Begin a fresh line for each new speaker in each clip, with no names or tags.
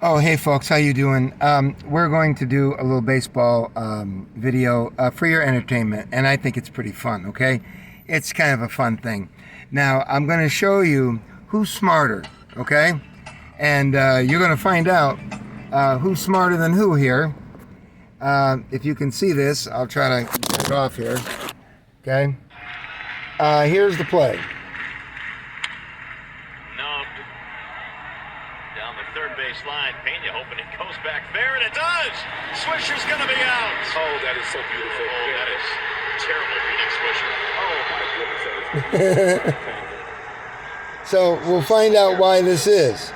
Oh, hey folks, how you doing? We're going to do a little baseball video for your entertainment, and I think it's pretty fun, okay? It's kind of a fun thing. Now, I'm going to show you who's smarter, okay? And you're going to find out who's smarter than who here. If you can see this, I'll try to get it off here, okay? Here's the play.
Down the third base line, Pena hoping it goes back fair, and it does! Swisher's gonna be out!
Oh, that is so beautiful.
Oh, that is terrible, Phoenix Swisher.
Oh, my goodness.
So we'll find out why this is.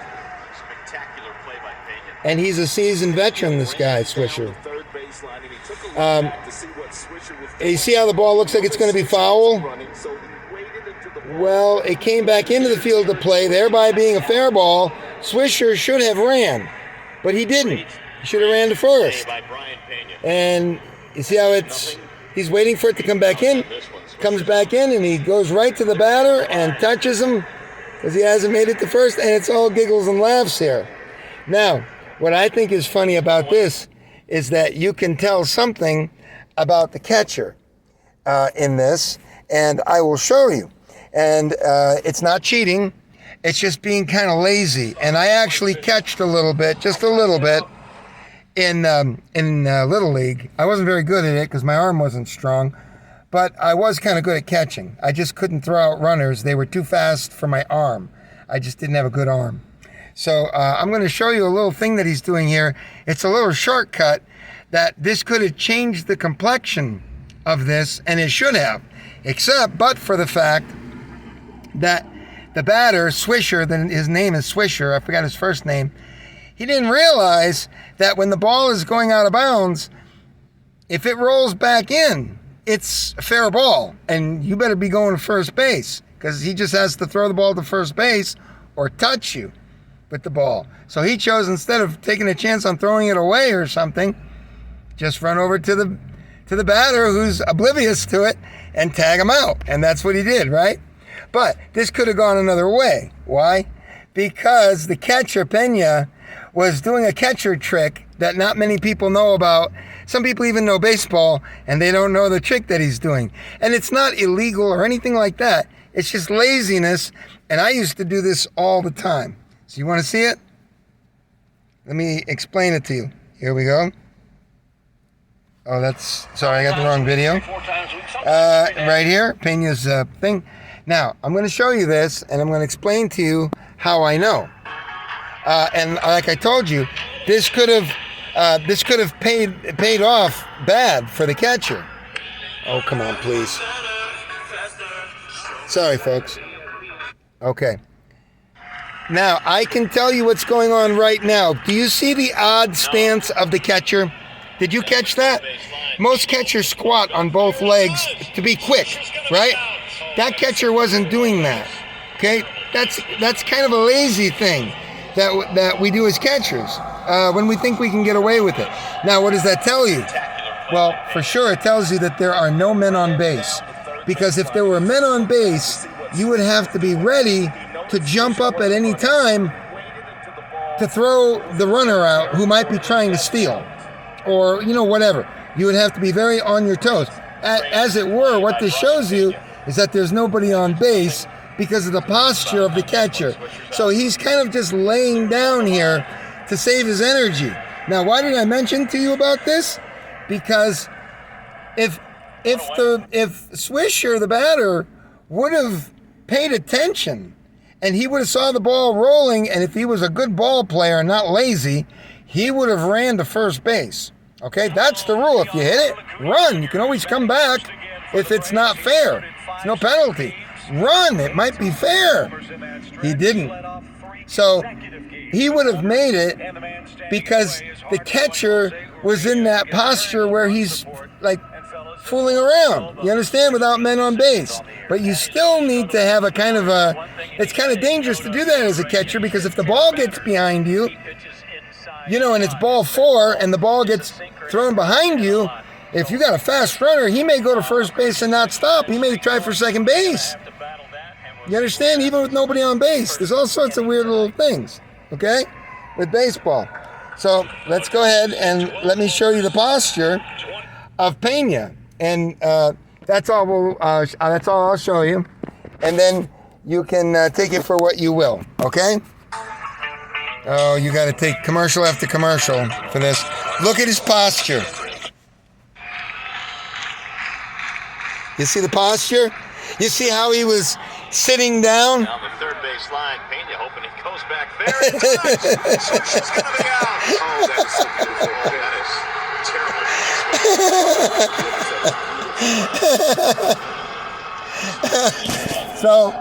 Spectacular play by Pena.
And he's a seasoned veteran, this guy, Swisher. You see how the ball looks like it's going to be foul? Well, it came back into the field to play, thereby being a fair ball. Swisher should have ran, but he didn't. He should have ran to first. And you see how he's waiting for it to come back in. Comes back in, and he goes right to the batter and touches him because he hasn't made it to first, and it's all giggles and laughs here. Now, what I think is funny about this is that you can tell something about the catcher in this, and I will show you. And it's not cheating. It's just being kind of lazy. And I actually catched a little bit, just a little bit, in Little League. I wasn't very good at it because my arm wasn't strong, but I was kind of good at catching. I just couldn't throw out runners. They were too fast for my arm. I just didn't have a good arm. So I'm going to show you a little thing that he's doing here. It's a little shortcut that this could have changed the complexion of this, and it should have, but for the fact that the batter, Swisher, his name is Swisher, I forgot his first name, he didn't realize that when the ball is going out of bounds, if it rolls back in, it's a fair ball, and you better be going to first base, because he just has to throw the ball to first base or touch you with the ball. So he chose, instead of taking a chance on throwing it away or something, just run over to the batter who's oblivious to it and tag him out. And that's what he did, right? But this could have gone another way. Why? Because the catcher, Pena, was doing a catcher trick that not many people know about. Some people even know baseball, and they don't know the trick that he's doing. And it's not illegal or anything like that. It's just laziness, and I used to do this all the time. So you want to see it? Let me explain it to you. Here we go. Oh, sorry, I got the wrong video. Right here, Pena's thing. Now, I'm going to show you this, and I'm going to explain to you how I know. And like I told you, this could have paid off bad for the catcher. Oh, come on, please. Sorry, folks. Okay. Now, I can tell you what's going on right now. Do you see the odd stance of the catcher? Did you catch that? Most catchers squat on both legs to be quick, right? That catcher wasn't doing that, okay? That's kind of a lazy thing that we do as catchers when we think we can get away with it. Now, what does that tell you? Well, for sure, it tells you that there are no men on base. Because if there were men on base, you would have to be ready to jump up at any time to throw the runner out who might be trying to steal. Or, whatever. You would have to be very on your toes. As it were, what this shows you is that there's nobody on base because of the posture of the catcher. So he's kind of just laying down here to save his energy. Now, why did I mention to you about this? Because if Swisher, the batter, would have paid attention and he would have saw the ball rolling, and if he was a good ball player, not lazy, he would have ran to first base. Okay, that's the rule. If you hit it, run. You can always come back if it's not fair. It's no penalty. Run. It might be fair. He didn't. So he would have made it because the catcher was in that posture where he's like fooling around. You understand? Without men on base. But you still need to have it's kind of dangerous to do that as a catcher, because if the ball gets behind you, and it's ball 4 and the ball gets thrown behind you, if you got a fast runner, he may go to first base and not stop. He may try for second base. You understand? Even with nobody on base. There's all sorts of weird little things. Okay? with baseball. So let's go ahead and let me show you the posture of Pena, and that's all. That's all I'll show you, and then you can take it for what you will. Okay? Oh, you got to take commercial after commercial for this. Look at his posture. You see the posture? You see how he was sitting down?
Down the third base line, Pena hoping it goes back there. It does. Swisher's going to be out. Oh, that is so beautiful. That is terrible.
So,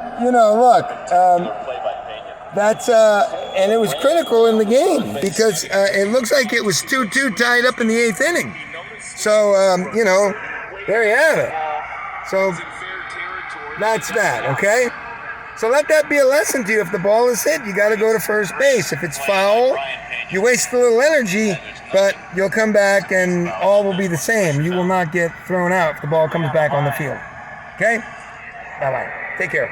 look,
Play by Pena.
that's, and it was critical in the game because it looks like it was 2-2 tied up in the 8th inning. So, there you have it. So, that's that, okay? So let that be a lesson to you. If the ball is hit, you got to go to first base. If it's foul, you waste a little energy, but you'll come back and all will be the same. You will not get thrown out if the ball comes back on the field. Okay? Bye-bye. Take care.